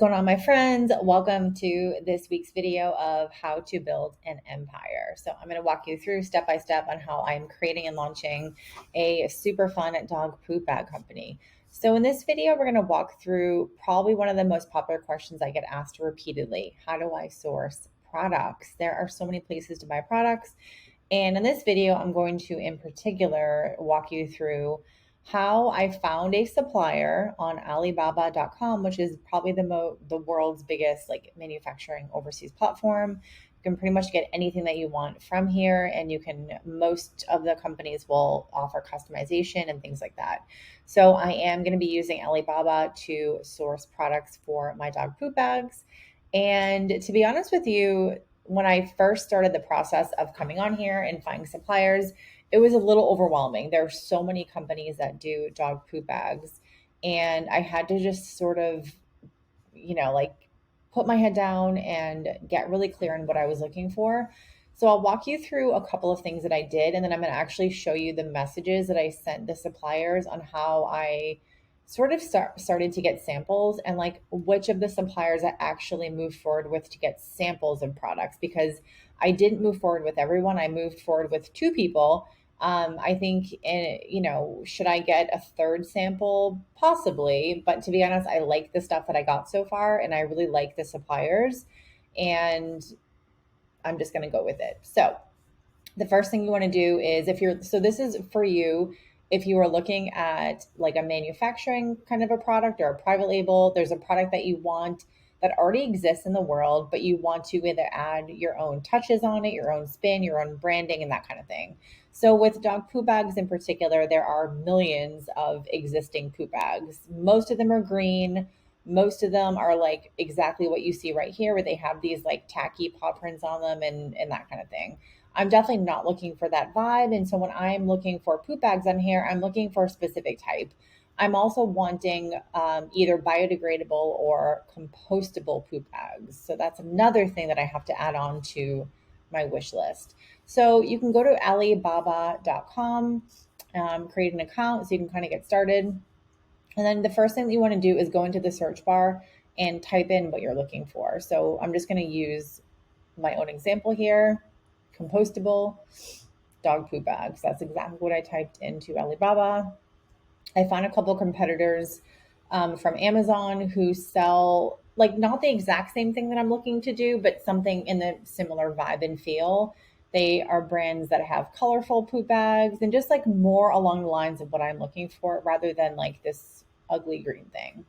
What's going on, my friends? Welcome to this week's video of how to build an empire. So I'm going to walk you through step by step on how I'm creating and launching a super fun dog poop bag company. So in this video, we're going to walk through probably one of the most popular questions I get asked repeatedly. How do I source products? There are so many places to buy products. And in this video, I'm going to, in particular, walk you through how I found a supplier on Alibaba.com, which is probably the world's biggest manufacturing overseas platform. You can pretty much get anything that you want from here, and most of the companies will offer customization and things like that. So I am going to be using Alibaba to source products for my dog poop bags. And to be honest with you, when I first started the process of coming on here and finding suppliers, it was a little overwhelming. There are so many companies that do dog poop bags, and I had to just sort of, put my head down and get really clear on what I was looking for. So I'll walk you through a couple of things that I did, and then I'm going to actually show you the messages that I sent the suppliers on how I sort of started to get samples and like which of the suppliers I actually moved forward with to get samples of products, because I didn't move forward with everyone. I moved forward with two people. I think, should I get a third sample? Possibly. But to be honest, I like the stuff that I got so far and I really like the suppliers, and I'm just going to go with it. So the first thing you want to do is this is for you. If you are looking at like a manufacturing kind of a product or a private label, there's a product that you want that already exists in the world, but you want to either add your own touches on it, your own spin, your own branding, and that kind of thing. So with dog poop bags in particular, there are millions of existing poop bags. Most of them are green. Most of them are like exactly what you see right here, where they have these like tacky paw prints on them and that kind of thing. I'm definitely not looking for that vibe. And so when I'm looking for poop bags on here, I'm looking for a specific type. I'm also wanting either biodegradable or compostable poop bags. So that's another thing that I have to add on to my wish list. So you can go to alibaba.com, create an account so you can kind of get started. And then the first thing that you want to do is go into the search bar and type in what you're looking for. So I'm just going to use my own example here: compostable dog poop bags. That's exactly what I typed into Alibaba. I found a couple competitors from Amazon who sell like not the exact same thing that I'm looking to do, but something in the similar vibe and feel. They are brands that have colorful poop bags and just like more along the lines of what I'm looking for rather than like this ugly green thing.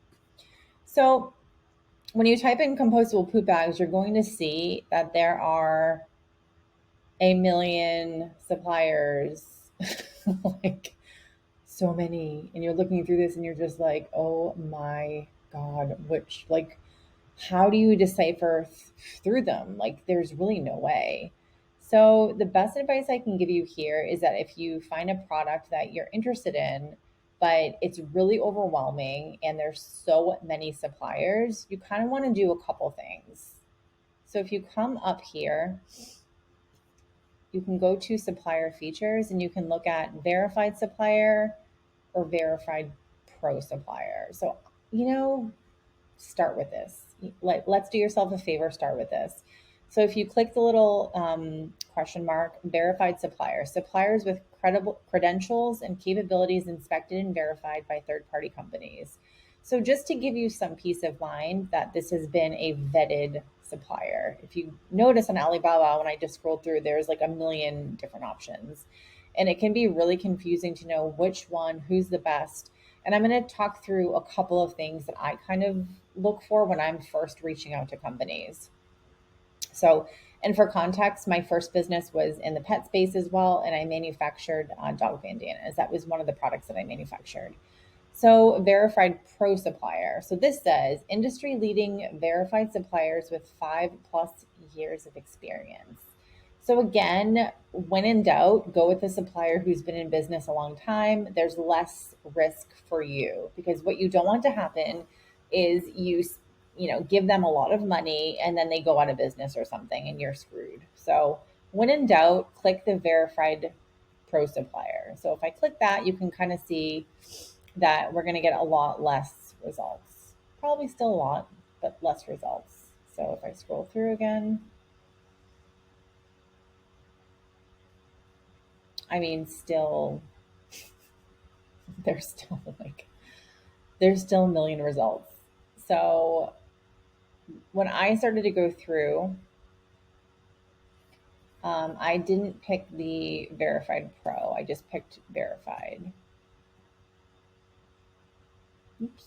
So when you type in compostable poop bags, you're going to see that there are a million suppliers, like so many. And you're looking through this and you're just like, oh my God, how do you decipher through them? Like, there's really no way. So, the best advice I can give you here is that if you find a product that you're interested in, but it's really overwhelming and there's so many suppliers, you kind of want to do a couple things. So, if you come up here, you can go to supplier features and you can look at verified supplier or verified pro supplier. So, start with this. Let's do yourself a favor, start with this. So if you click the little question mark, verified supplier, suppliers with credible credentials and capabilities inspected and verified by third-party companies. So just to give you some peace of mind that this has been a vetted supplier. If you notice on Alibaba, when I just scrolled through, there's like a million different options. And it can be really confusing to know which one, who's the best. And I'm going to talk through a couple of things that I kind of look for when I'm first reaching out to companies. So, and for context, my first business was in the pet space as well, and I manufactured dog bandanas. That was one of the products that I manufactured. So, verified pro supplier. So, this says industry leading verified suppliers with 5+ years of experience. So, again, when in doubt, go with a supplier who's been in business a long time. There's less risk for you, because what you don't want to happen is give them a lot of money and then they go out of business or something and you're screwed. So, when in doubt, click the verified pro supplier. So, if I click that, you can kind of see that we're going to get a lot less results. Probably still a lot, but less results. So if I scroll through again, I mean, still, there's still like, there's still a million results. So when I started to go through, I didn't pick the verified pro. I just picked verified. Oops.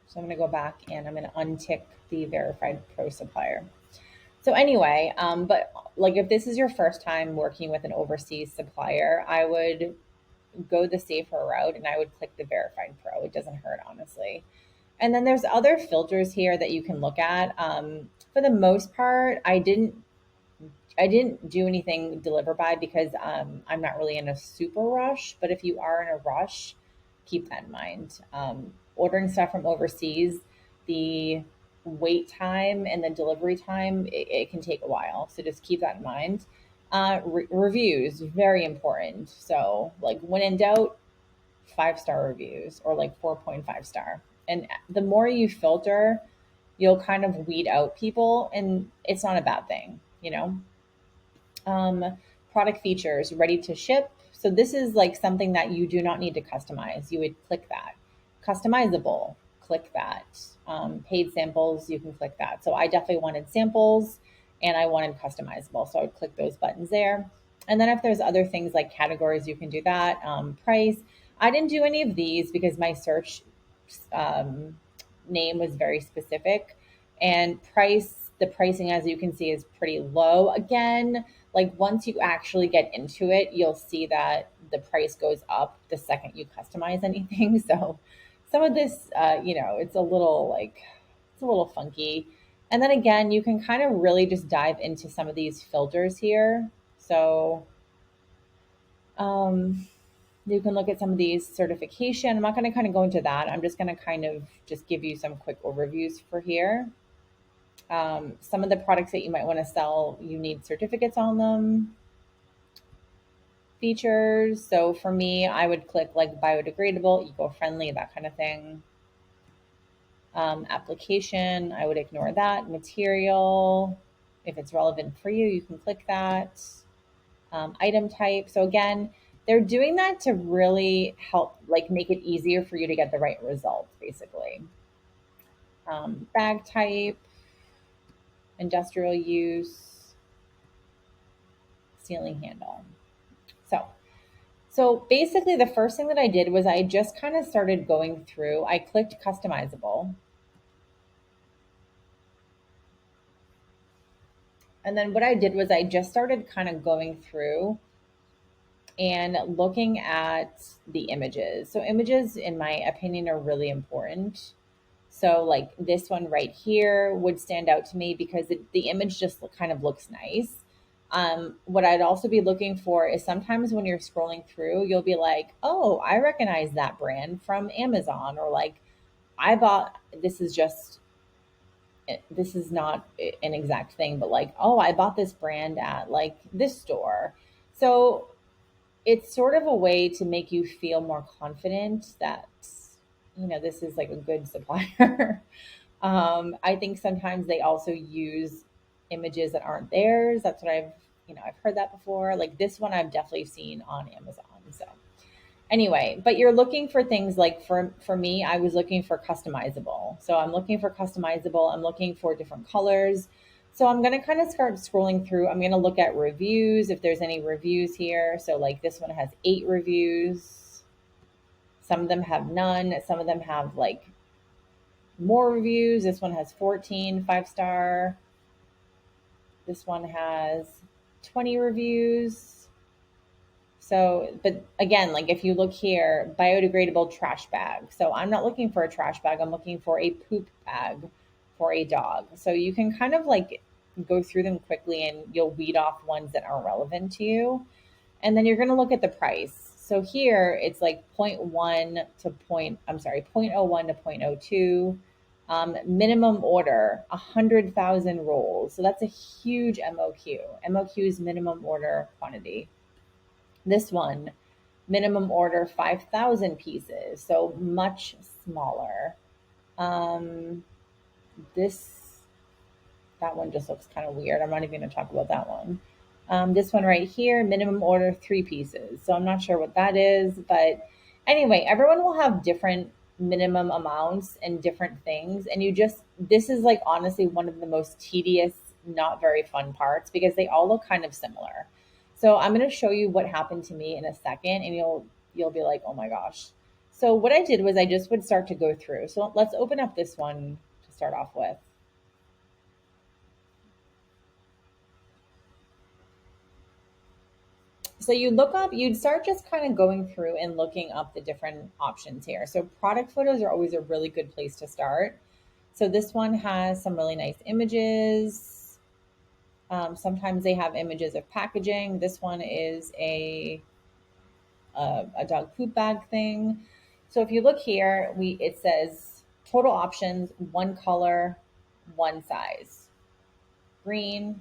So I'm going to go back and I'm going to untick the verified pro supplier. So anyway, but like if this is your first time working with an overseas supplier, I would go the safer route and I would click the verified pro. It doesn't hurt, honestly. And then there's other filters here that you can look at. For the most part, I didn't do anything deliver by because I'm not really in a super rush. But if you are in a rush, keep that in mind. Ordering stuff from overseas, the wait time and the delivery time, it can take a while. So just keep that in mind. Reviews, very important. So like when in doubt, 5-star reviews or like 4.5 star. And the more you filter, you'll kind of weed out people, and it's not a bad thing, you know? Product features, ready to ship. So this is like something that you do not need to customize. You would click that. Customizable, click that. Paid samples, you can click that. So I definitely wanted samples and I wanted customizable. So I would click those buttons there. And then if there's other things like categories, you can do that. Price. I didn't do any of these because my search um, name was very specific. And price, the pricing, as you can see, is pretty low. Again, like once you actually get into it, you'll see that the price goes up the second you customize anything. So some of this, it's a little like, it's a little funky. And then again, you can kind of really just dive into some of these filters here. So you can look at some of these certification. I'm not going to kind of go into that. I'm just going to kind of just give you some quick overviews for here. Some of the products that you might want to sell, you need certificates on them. Features. So for me, I would click like biodegradable, eco-friendly, that kind of thing. Application, I would ignore that. Material, if it's relevant for you, you can click that. Item type. So again, they're doing that to really help, like make it easier for you to get the right results, basically. Bag type, industrial use, ceiling handle. So basically the first thing that I did was I just kind of started going through. I clicked customizable. And then what I did was I just started kind of going through and looking at the images. So images, in my opinion, are really important. So like this one right here would stand out to me because the image just kind of looks nice. What I'd also be looking for is sometimes when you're scrolling through, you'll be like, oh, I recognize that brand from Amazon, or like I bought, this is not an exact thing, but like, oh, I bought this brand at like this store. So it's sort of a way to make you feel more confident that, this is like a good supplier. I think sometimes they also use images that aren't theirs. That's what I've heard that before. Like this one I've definitely seen on Amazon. So anyway, but you're looking for things like for me, I was looking for customizable. So I'm looking for customizable. I'm looking for different colors. So I'm going to kind of start scrolling through. I'm going to look at reviews if there's any reviews here. So like this one has 8 reviews. Some of them have none. Some of them have like more reviews. This one has 14 5-star. This one has 20 reviews. So, but again, like if you look here, biodegradable trash bag. So I'm not looking for a trash bag. I'm looking for a poop bag for a dog. So you can kind of like go through them quickly and you'll weed off ones that are relevant to you. And then you're going to look at the price. So here it's like 0.01 to point, I'm sorry, 0.01 to 0.02. Minimum order, 100,000 rolls. So that's a huge MOQ. MOQ is minimum order quantity. This one, minimum order 5,000 pieces, so much smaller. this, that one just looks kind of weird. I'm not even going to talk about that one. This one right here, minimum order 3 pieces. So I'm not sure what that is, but anyway, everyone will have different minimum amounts and different things. And this is like honestly one of the most tedious, not very fun parts because they all look kind of similar. So I'm going to show you what happened to me in a second and you'll be like, oh my gosh. So what I did was I just would start to go through. So let's open up this one to start off with. So you'd start just kind of going through and looking up the different options here. So product photos are always a really good place to start. So this one has some really nice images. Sometimes they have images of packaging. This one is a dog poop bag thing. So if you look here, it says total options, one color, one size, green,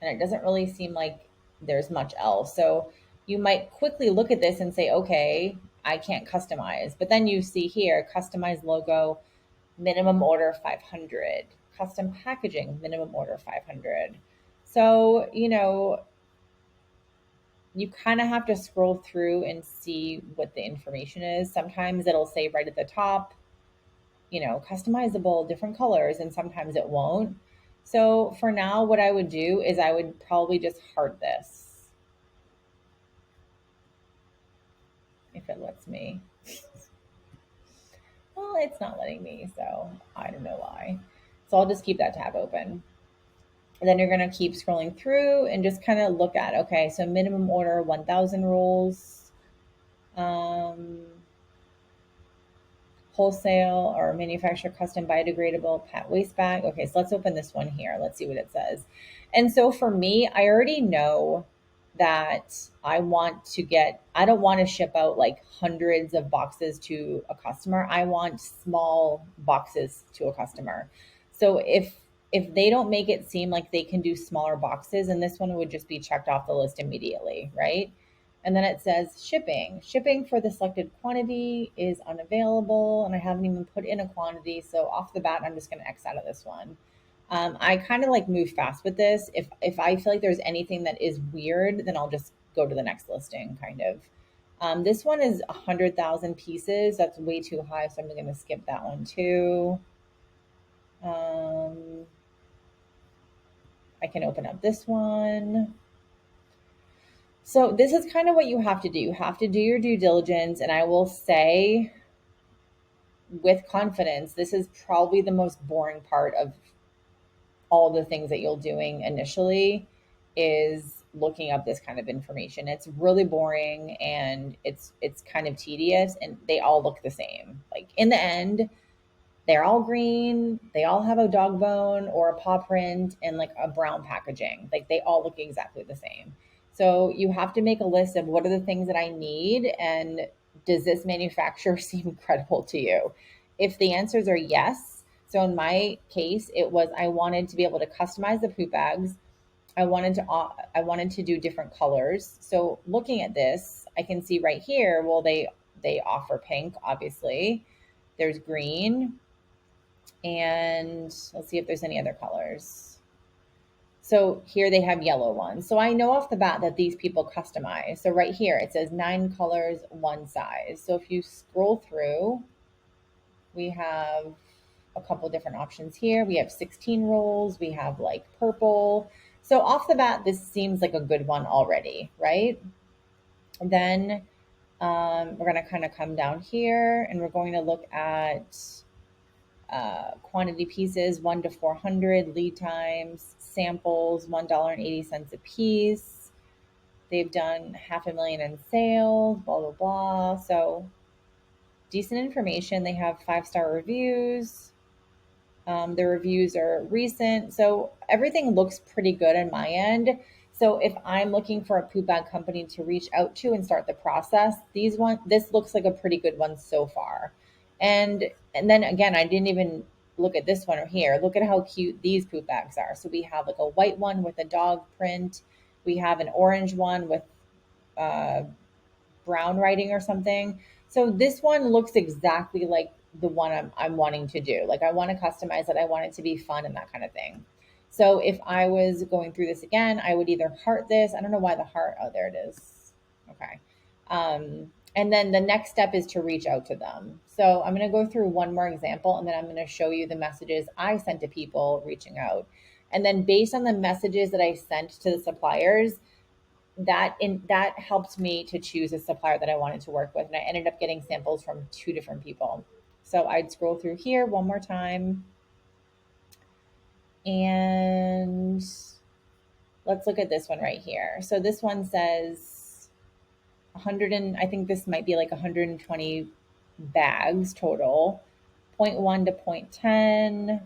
and it doesn't really seem like there's much else. So you might quickly look at this and say, okay, I can't customize. But then you see here, customize logo, minimum order 500, custom packaging, minimum order 500. So, you kind of have to scroll through and see what the information is. Sometimes it'll say right at the top, customizable, different colors, and sometimes it won't. So for now, what I would do is I would probably just heart this if it lets me. Well, it's not letting me, so I don't know why. So I'll just keep that tab open. And then you're going to keep scrolling through and just kind of look at, okay, so minimum order 1,000 rolls, wholesale or manufacturer custom biodegradable pet waste bag. Okay, so let's open this one here. Let's see what it says. And so for me, I already know that I don't want to ship out like hundreds of boxes to a customer. I want small boxes to a customer. So if they don't make it seem like they can do smaller boxes, and this one would just be checked off the list immediately, right? And then it says shipping. Shipping for the selected quantity is unavailable, and I haven't even put in a quantity. So off the bat, I'm just going to X out of this one. I kind of like move fast with this. If I feel like there's anything that is weird, then I'll just go to the next listing, kind of. This one is 100,000 pieces. That's way too high, so I'm going to skip that one too. I can open up this one. So this is kind of what you have to do. You have to do your due diligence. And I will say with confidence, this is probably the most boring part of all the things that you're doing initially is looking up this kind of information. It's really boring and it's kind of tedious and they all look the same. Like in the end, they're all green. They all have a dog bone or a paw print and like a brown packaging. Like they all look exactly the same. So you have to make a list of what are the things that I need and does this manufacturer seem credible to you? If the answers are yes, so in my case, it was I wanted to be able to customize the poop bags. I wanted to do different colors. So looking at this, I can see right here, well, they offer pink, obviously. There's green, and let's see if there's any other colors. So here they have yellow ones. So I know off the bat that these people customize. So right here, it says 9 colors, 1 size. So if you scroll through, we have a couple different options here. We have 16 rolls. We have like purple. So off the bat, this seems like a good one already, right? And then we're going to kind of come down here and we're going to look at quantity pieces, 1 to 400, lead times, samples, $1.80 a piece. They've done 500,000 in sales, blah, blah, blah. So decent information. They have 5-star reviews. The reviews are recent. So everything looks pretty good on my end. So if I'm looking for a poop bag company to reach out to and start the process, this looks like a pretty good one so far. And then again, I didn't even look at this one here. Look at how cute these poop bags are. So we have like a white one with a dog print. We have an orange one with brown writing or something. So this one looks exactly like the one I'm wanting to do. Like I want to customize it. I want it to be fun and that kind of thing. So if I was going through this again, I would either heart this. I don't know why the heart. Oh, there it is. Okay. And then the next step is to reach out to them. So I'm going to go through one more example and then I'm going to show you the messages I sent to people reaching out. And then based on the messages that I sent to the suppliers, that helped me to choose a supplier that I wanted to work with. And I ended up getting samples from two different people. So I'd scroll through here one more time. And let's look at this one right here. So this one says 100 and I think this might be like 120 bags total, point 0.1 to point 0.10,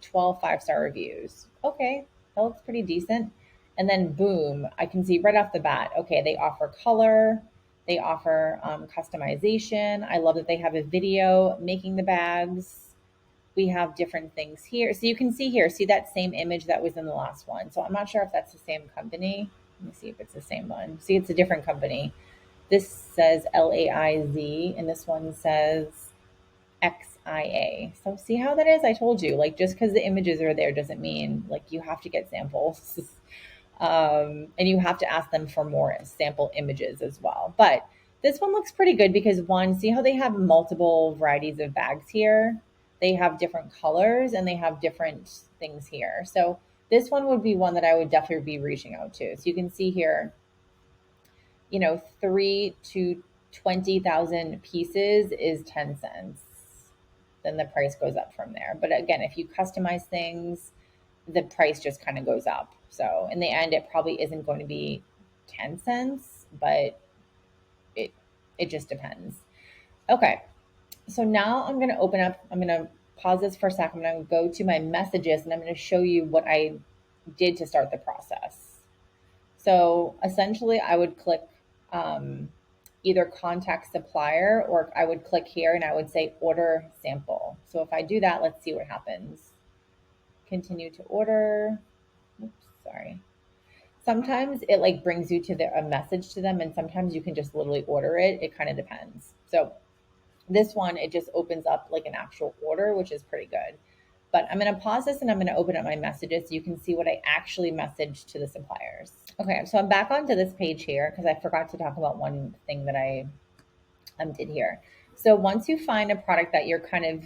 12 5-star reviews. Okay, that looks pretty decent. And then boom, I can see right off the bat, okay, they offer color, they offer customization. I love that they have a video making the bags. We have different things here. So you can see here, see that same image that was in the last one. So I'm not sure if that's the same company. Let me see if it's the same one. See, it's a different company. This says LAIZ and this one says XIA. So see how that is? I told you, like just because the images are there doesn't mean like you have to get samples. And you have to ask them for more sample images as well. But this one looks pretty good because one, see how they have multiple varieties of bags here? They have different colors and they have different things here. So this one would be one that I would definitely be reaching out to. So you can see here, 3 to 20,000 pieces is 10 cents. Then the price goes up from there. But again, if you customize things, the price just kind of goes up. So in the end, it probably isn't going to be 10 cents, but it just depends. Okay. So now I'm going to I'm going to pause this for a second. I'm going to go to my messages and I'm going to show you what I did to start the process. So essentially I would click either contact supplier or I would click here and I would say order sample. So if I do that, let's see what happens. Continue to order. Oops, sorry. Sometimes it like brings you to a message to them and sometimes you can just literally order it. It kind of depends. So this one, it just opens up like an actual order, which is pretty good. But I'm going to pause this and I'm going to open up my messages so you can see what I actually messaged to the suppliers. Okay, so I'm back onto this page here because I forgot to talk about one thing that I did here. So once you find a product that you're kind of,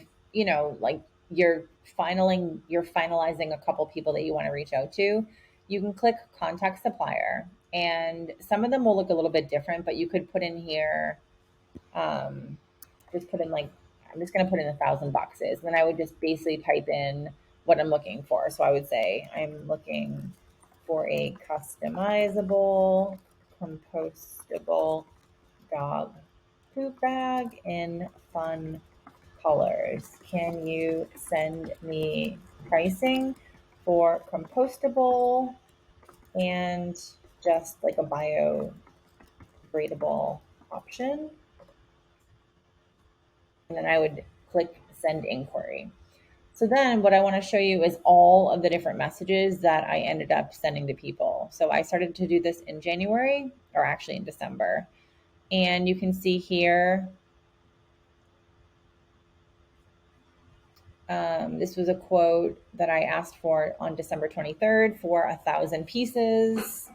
like you're finalizing a couple people that you want to reach out to, you can click contact supplier. And some of them will look a little bit different, but you could put in here, just put in like, I'm just going to put in 1,000 boxes. Then I would just basically type in what I'm looking for. So I would say I'm looking for a customizable, compostable dog poop bag in fun colors. Can you send me pricing for compostable and just like a biodegradable option? And then I would click send inquiry. So then what I want to show you is all of the different messages that I ended up sending to people. So I started to do this in January, or actually in December. And you can see here, this was a quote that I asked for on December 23rd for 1,000 pieces.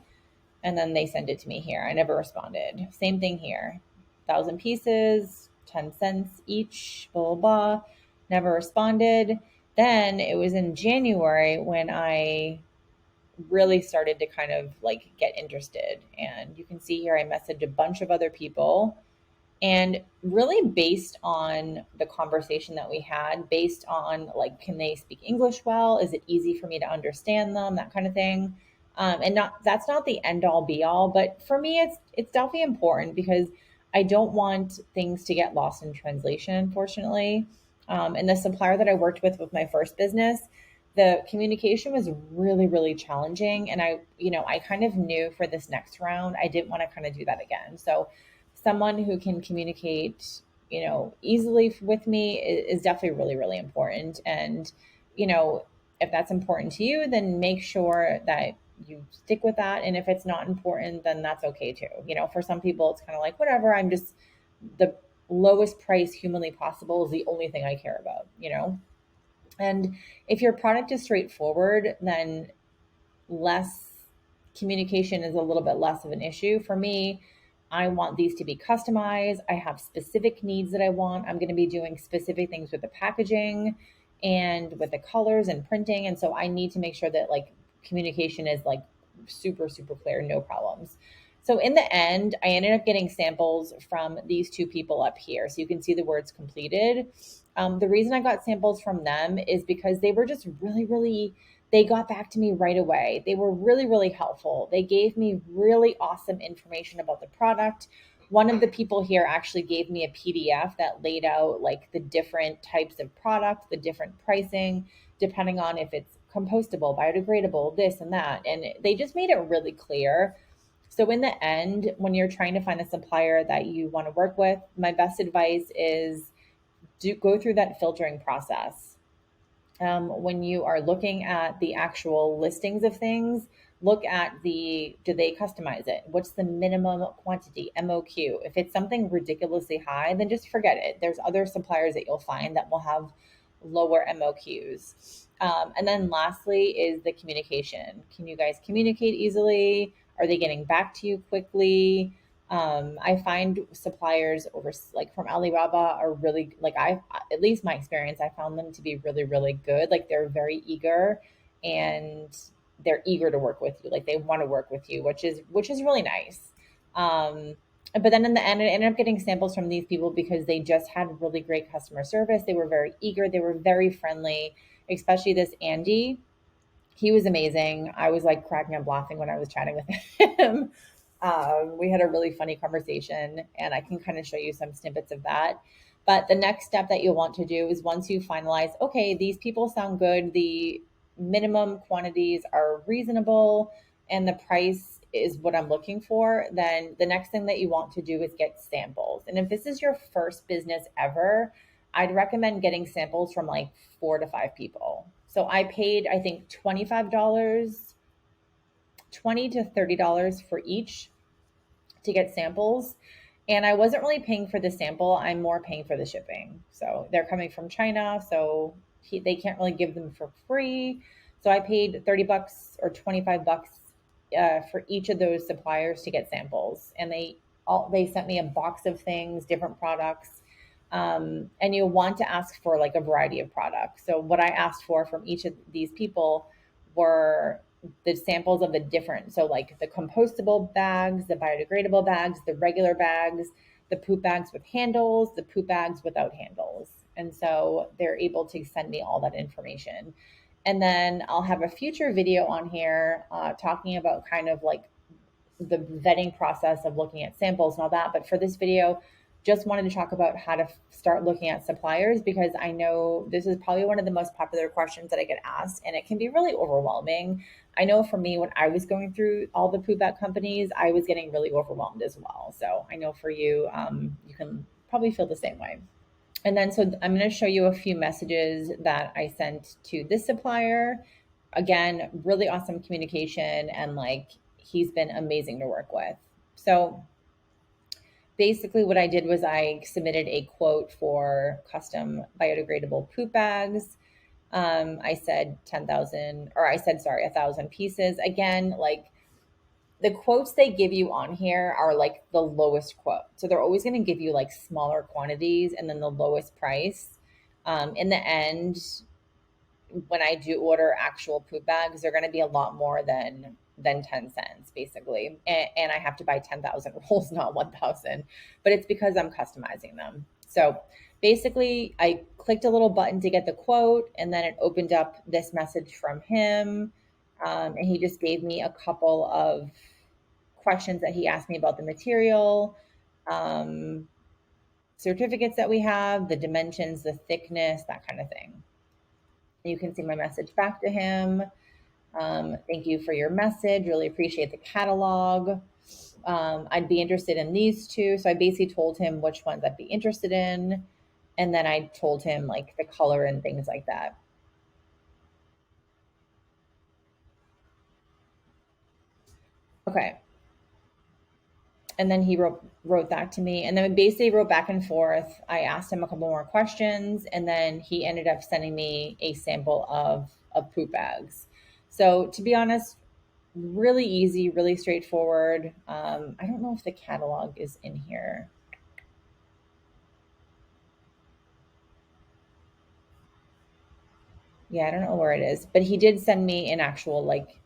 And then they sent it to me here. I never responded. Same thing here. 1,000 pieces, 10 cents each, blah, blah, blah. Never responded. Then it was in January when I really started to kind of like get interested. And you can see here, I messaged a bunch of other people. And really based on the conversation that we had, based on like, can they speak English well? Is it easy for me to understand them? That kind of thing. And that's not the end all be all, but for me, it's definitely important because I don't want things to get lost in translation, unfortunately. And the supplier that I worked with my first business, the communication was really, really challenging. And I kind of knew for this next round, I didn't want to kind of do that again. So someone who can communicate, easily with me is definitely really, really important. And, if that's important to you, then make sure that you stick with that. And if it's not important, then that's okay too. For some people, it's kind of like, whatever, I'm just, the lowest price humanly possible is the only thing I care about, you know? And if your product is straightforward, then less communication is a little bit less of an issue. For me, I want these to be customized. I have specific needs that I want. I'm going to be doing specific things with the packaging and with the colors and printing. And so I need to make sure that like communication is like super, super clear, no problems. So in the end, I ended up getting samples from these two people up here. So you can see the words completed. The reason I got samples from them is because they were just really, really, they got back to me right away. They were really, really helpful. They gave me really awesome information about the product. One of the people here actually gave me a PDF that laid out like the different types of product, the different pricing, depending on if it's compostable, biodegradable, this and that. And they just made it really clear. So in the end, when you're trying to find a supplier that you want to work with, my best advice is do go through that filtering process. When you are looking at the actual listings of things, look at the, do they customize it? What's the minimum quantity, MOQ? If it's something ridiculously high, then just forget it. There's other suppliers that you'll find that will have lower MOQs. And then lastly is the communication. Can you guys communicate easily? Are they getting back to you quickly? I find suppliers over like from Alibaba are really like I at least my experience, I found them to be really, really good. Like they're very eager and they're eager to work with you. Like they want to work with you, which is really nice. But then in the end, I ended up getting samples from these people because they just had really great customer service. They were very eager. They were very friendly, especially this Andy. He was amazing. I was like cracking up laughing when I was chatting with him. We had a really funny conversation, and I can kind of show you some snippets of that. But the next step that you'll want to do is once you finalize, okay, these people sound good, the minimum quantities are reasonable, and the price is what I'm looking for, then the next thing that you want to do is get samples. And if this is your first business ever, I'd recommend getting samples from like 4 to 5 people. So I paid, I think, $25, $20 to $30 for each to get samples. And I wasn't really paying for the sample. I'm more paying for the shipping. So they're coming from China. So they can't really give them for free. So I paid $30 or $25 for each of those suppliers to get samples. And they sent me a box of things, different products. And you'll want to ask for like a variety of products. So what I asked for from each of these people were the samples of the different, so like the compostable bags, the biodegradable bags, the regular bags, the poop bags with handles, the poop bags without handles. And so they're able to send me all that information. And then I'll have a future video on here talking about kind of like the vetting process of looking at samples and all that. But for this video, just wanted to talk about how to start looking at suppliers because I know this is probably one of the most popular questions that I get asked, and it can be really overwhelming. I know for me, when I was going through all the poop bag companies, I was getting really overwhelmed as well. So I know for you, you can probably feel the same way. And then, so I'm going to show you a few messages that I sent to this supplier. Again, really awesome communication, and like he's been amazing to work with. So basically what I did was I submitted a quote for custom biodegradable poop bags. I said 10,000, or I said, sorry, 1,000 pieces. Again, like the quotes they give you on here are like the lowest quote. So they're always going to give you like smaller quantities and then the lowest price. In the end, when I do order actual poop bags, they're going to be a lot more than 10 cents basically. And I have to buy 10,000 rolls, not 1,000, but it's because I'm customizing them. So basically I clicked a little button to get the quote, and then it opened up this message from him. And he just gave me a couple of questions that he asked me about the material, certificates that we have, the dimensions, the thickness, that kind of thing. You can see my message back to him. Thank you for your message. Really appreciate the catalog. I'd be interested in these two. So I basically told him which ones I'd be interested in. And then I told him like the color and things like that. Okay. And then he wrote back to me, and then we basically wrote back and forth. I asked him a couple more questions, and then he ended up sending me a sample of poop bags. So to be honest, really easy, really straightforward. I don't know if the catalog is in here. Yeah, I don't know where it is, but he did send me an actual like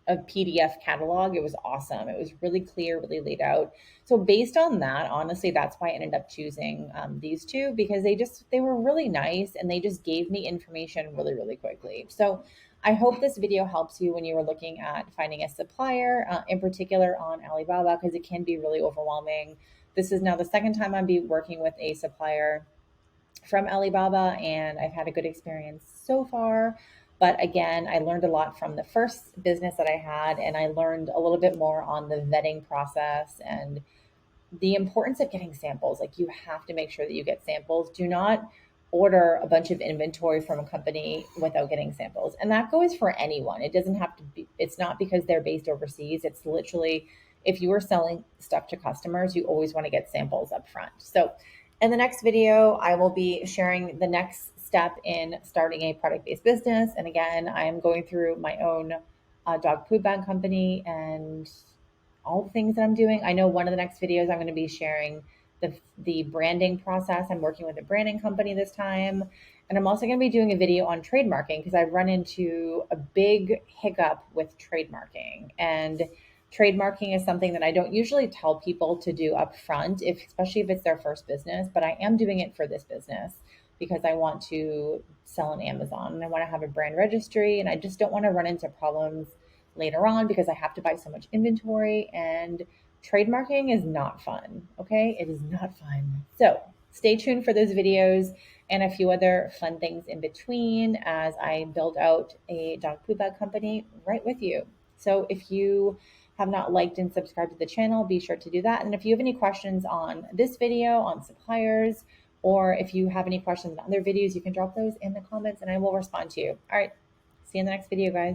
a PDF catalog. It was awesome. It was really clear, really laid out. So based on that, honestly, that's why I ended up choosing these two, because they were really nice and they just gave me information really, really quickly. So I hope this video helps you when you are looking at finding a supplier, in particular on Alibaba, because it can be really overwhelming. This is now the second time I'll be working with a supplier from Alibaba, and I've had a good experience so far. But again, I learned a lot from the first business that I had, and I learned a little bit more on the vetting process and the importance of getting samples. Like, you have to make sure that you get samples. Do not order a bunch of inventory from a company without getting samples. And that goes for anyone. It doesn't have to be, it's not because they're based overseas. It's literally, if you are selling stuff to customers, you always want to get samples up front. So in the next video, I will be sharing the next step in starting a product-based business. And again, I'm going through my own dog poop bag company and all the things that I'm doing. I know one of the next videos I'm going to be sharing the branding process. I'm working with a branding company this time. And I'm also going to be doing a video on trademarking, because I've run into a big hiccup with trademarking. And trademarking is something that I don't usually tell people to do up front, especially if it's their first business, but I am doing it for this business because I want to sell on Amazon and I want to have a brand registry, and I just don't want to run into problems later on because I have to buy so much inventory, and trademarking is not fun. Okay. It is not fun. So stay tuned for those videos and a few other fun things in between as I build out a dog poop bag company right with you. So if you have not liked and subscribed to the channel, be sure to do that. And if you have any questions on this video, on suppliers, or if you have any questions on other videos, you can drop those in the comments and I will respond to you. All right. See you in the next video, guys.